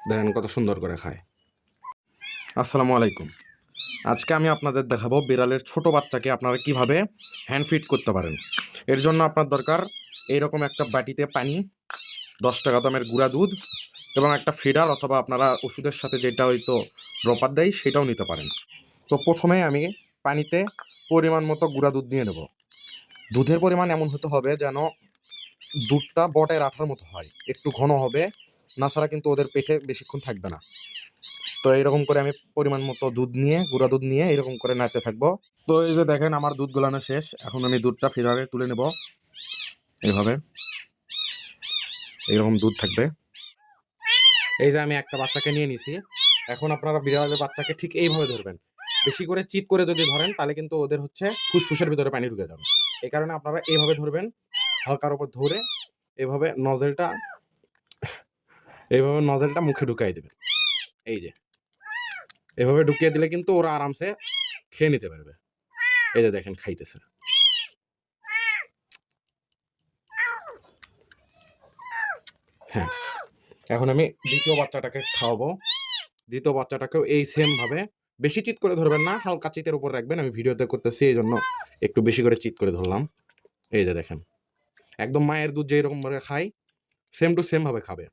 দেখেন কত সুন্দর করে খায়। আসসালামু আলাইকুম। আজকে আমি আপনাদের দেখাবো বিড়ালের ছোট বাচ্চাকে আপনারা কিভাবে হ্যান্ড ফিড করতে পারেন। এর জন্য আপনার দরকার এইরকম একটা বাটিতে পানি, 10 টাকা দামের গুঁড়া দুধ এবং একটা ফিডার, অথবা আপনারা ওষুধের সাথে যেটা হয়তো ড্রপার দেয় সেটাও নিতে পারেন। তো প্রথমে আমি পানিতে পরিমাণ মতো গুঁড়া দুধ নিয়ে নেব। দুধের পরিমাণ এমন হতে হবে যেন দুধটা বটের আঠার মতো হয়, একটু ঘন হবে, না ছাড়া কিন্তু ওদের পেটে বেশিক্ষণ থাকবে না। তো এইরকম করে আমি পরিমাণ মতো দুধ নিয়ে, গুঁড়া দুধ নিয়ে এরকম করে নাড়তে থাকবো। তো এই যে দেখেন আমার দুধ গলানো শেষ। এখন আমি দুধটা ফিডারে তুলে নেব। এইভাবে এইরকম দুধ থাকবে। এই যে আমি একটা বাচ্চাকে নিয়ে নিছি। এখন আপনারা বিড়ালের বাচ্চাকে ঠিক এইভাবে ধরবেন। বেশি করে চিৎ করে যদি ধরেন তাহলে কিন্তু ওদের হচ্ছে ফুসফুসের ভিতরে পানি ঢুকে যাবে। এই কারণে আপনারা এইভাবে ধরবেন, হালকার উপর ধরে এইভাবে নজেলটা মুখে ঢুকাই দেবেন। এই যে এভাবে ঢুকিয়ে দিলে কিন্তু ওরা আরামসে খেয়ে নিতে পারবে। এই যে দেখেন খাইতেছে। হ্যাঁ, এখন আমি দ্বিতীয় বাচ্চাটাকে খাওয়াবো। দ্বিতীয় বাচ্চাটাকেও এই সেম ভাবে বেশি চিৎ করে ধরবেন না, হালকা চিতের উপর রাখবেন। আমি ভিডিওতে করতেছি এই জন্য একটু বেশি করে চিৎ করে ধরলাম। এই যে দেখেন একদম মায়ের দুধ যেরকম ভাবে খায় সেম টু সেম ভাবে খাবে।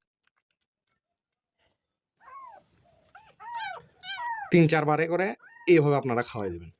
3-4 বারে করে এইভাবে আপনারা খাওয়াই দেবেন।